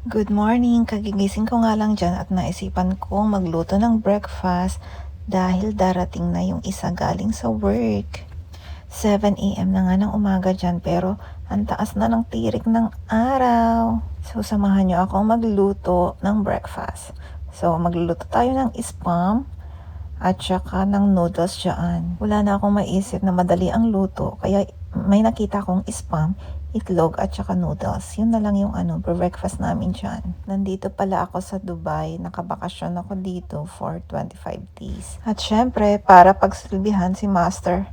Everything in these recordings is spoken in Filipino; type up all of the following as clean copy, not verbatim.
Good morning! Kagigising ko nga lang dyan at naisipan kong magluto ng breakfast dahil darating na yung isa galing sa work. 7 a.m. na nga ng umaga dyan pero ang taas na ng tirik ng araw. So samahan nyo akong magluto ng breakfast. So magluluto tayo ng spam at saka ng noodles dyan. Wala na akong maisip na madali ang luto kaya may nakita akong spam, itlog at saka noodles. Yun na lang yung breakfast namin dyan. Nandito pala ako sa Dubai. Nakabakasyon ako dito for 25 days. At syempre, para pagsilbihan si Master.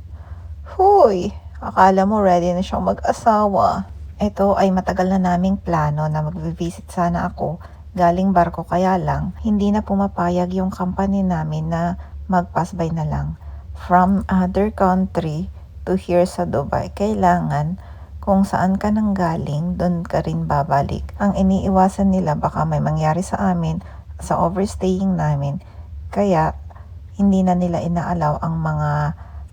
Huy! Akala mo ready na siyang mag-asawa. Ito ay matagal na naming plano na mag-visit sana ako galing barko, kaya lang hindi na pumapayag yung company namin na mag-pass by na lang. From other country to here sa Dubai, kailangan kung saan ka nang galing, doon ka rin babalik. Ang iniiwasan nila baka may mangyari sa amin sa overstaying namin. Kaya hindi na nila inaalaw ang mga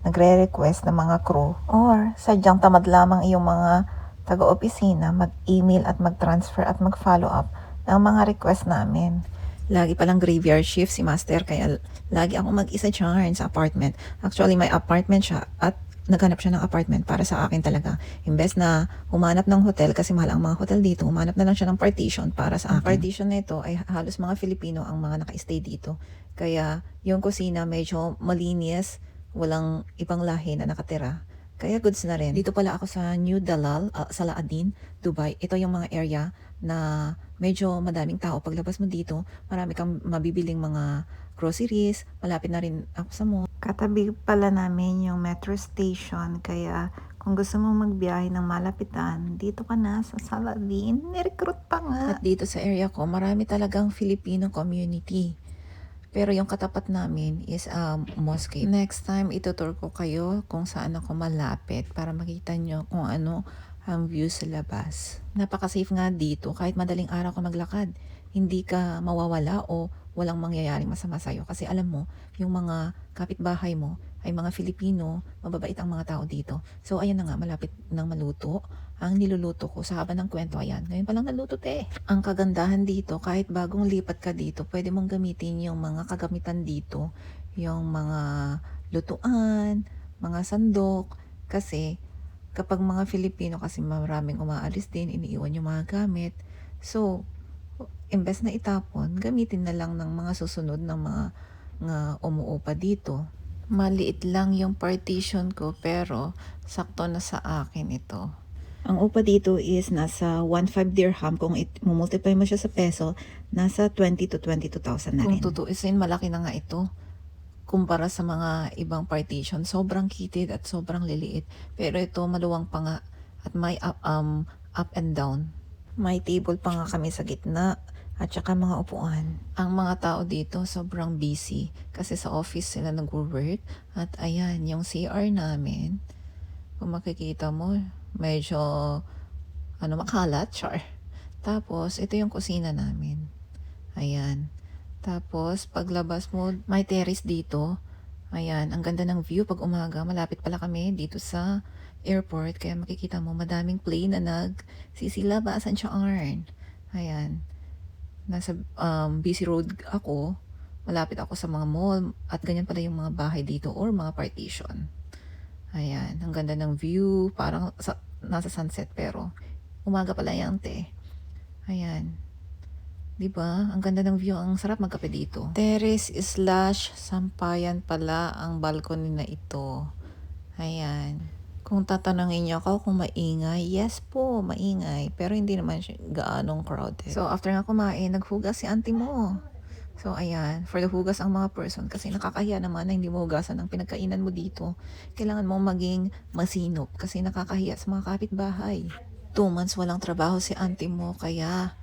nagre-request na mga crew or sadyang tamad lamang yung mga taga-opisina mag-email at mag-transfer at mag-follow up ng mga request namin. Lagi palang graveyard shift si Master kaya lagi ako mag-isa dyan sa apartment. Actually, may apartment siya at naghanap siya ng apartment para sa akin talaga. Imbes na humanap ng hotel kasi mahal ang mga hotel dito, humanap na lang siya ng partition para sa akin. Ang partition na ito ay halos mga Filipino ang mga naka-stay dito. Kaya yung kusina medyo malinis, walang ibang lahi na nakatira. Kaya goods na rin. Dito pala ako sa New Dalal, sa Laadin, Dubai. Ito yung mga area na medyo madaming tao. Paglabas mo dito, marami kang mabibiling mga groceries. Malapit na rin ako sa mall. Katabi pala namin yung metro station. Kaya kung gusto mong magbiyahe ng malapitan, dito ka na sa Saladin. Nirecruit pa nga. At dito sa area ko, marami talagang Filipino community. Pero yung katapat namin is mosque. Next time, itutur ko kayo kung saan ako malapit para makita nyo kung ano ang view sa labas. Napaka-safe nga dito kahit madaling araw ka maglakad. Hindi ka mawawala o walang mangyayaring masama sa'yo. Kasi alam mo, yung mga kapitbahay mo ay mga Filipino, mababait ang mga tao dito. So ayan na nga, malapit nang maluto. Ang niluluto ko sa haba ng kwento, ayan. Ngayon pa lang naluto, te. Ang kagandahan dito, kahit bagong lipat ka dito, pwede mong gamitin yung mga kagamitan dito. Yung mga lutuan, mga sandok. Kasi kapag mga Filipino, kasi maraming umaalis din, iniiwan yung mga gamit. So, imbes na itapon, gamitin na lang ng mga susunod ng mga umuupa dito. Maliit lang yung partition ko pero sakto na sa akin ito. Ang upa dito is nasa 1.5 dirham. Kung multiply mo siya sa peso, nasa 20 to 22,000 na rin. Kung tutuusin, malaki na nga ito. Kumpara sa mga ibang partition, sobrang kitid at sobrang liliit. Pero ito maluwang pa nga at may up and down. May table pa nga kami sa gitna at saka mga upuan. Ang mga tao dito sobrang busy kasi sa office sila nag-work. At ayan, yung CR namin, kung makikita mo, medyo makalat, char. Tapos, ito yung kusina namin. Ayan. Tapos, paglabas mo, may terrace dito. Ayan, ang ganda ng view pag umaga. Malapit pala kami dito sa airport. Kaya makikita mo, madaming plane na nagsisilabasan siya arn. Ayan. Nasa busy road ako. Malapit ako sa mga mall. At ganyan pala yung mga bahay dito or mga partition. Ayan, ang ganda ng view. Parang nasa sunset pero umaga pala yan, te. Ayan. Diba? Ang ganda ng view. Ang sarap magkape dito. Terrace slash sampayan pala ang balcony na ito. Ayan. Kung tatanungin niyo ako kung maingay, yes po, maingay. Pero hindi naman siya gaanong crowded. So, after nga kumain, naghugas si auntie mo. So, ayan, for the hugas ang mga person kasi nakakahiya naman na hindi mo hugasan ang pinagkainan mo dito. Kailangan mo maging masinop kasi nakakahiya sa mga kapitbahay. 2 months walang trabaho si auntie mo kaya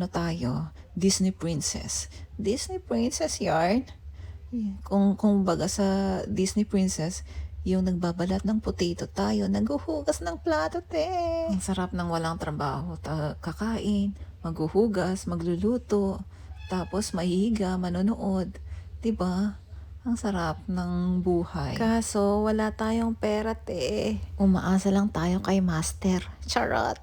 tayo, Disney Princess. Disney Princess yarn? Kung baga sa Disney Princess, yung nagbabalat ng potato tayo, naghuhugas ng plato, te. Ang sarap ng walang trabaho. Kakain, maghuhugas, magluluto, tapos mahihiga, manonood. Diba? Ang sarap ng buhay. Kaso, wala tayong pera, te. Umaasa lang tayo kay Master. Charot!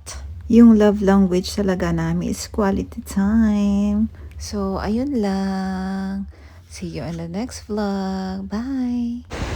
Yung love language talaga namin is quality time. So, ayun lang. See you in the next vlog. Bye!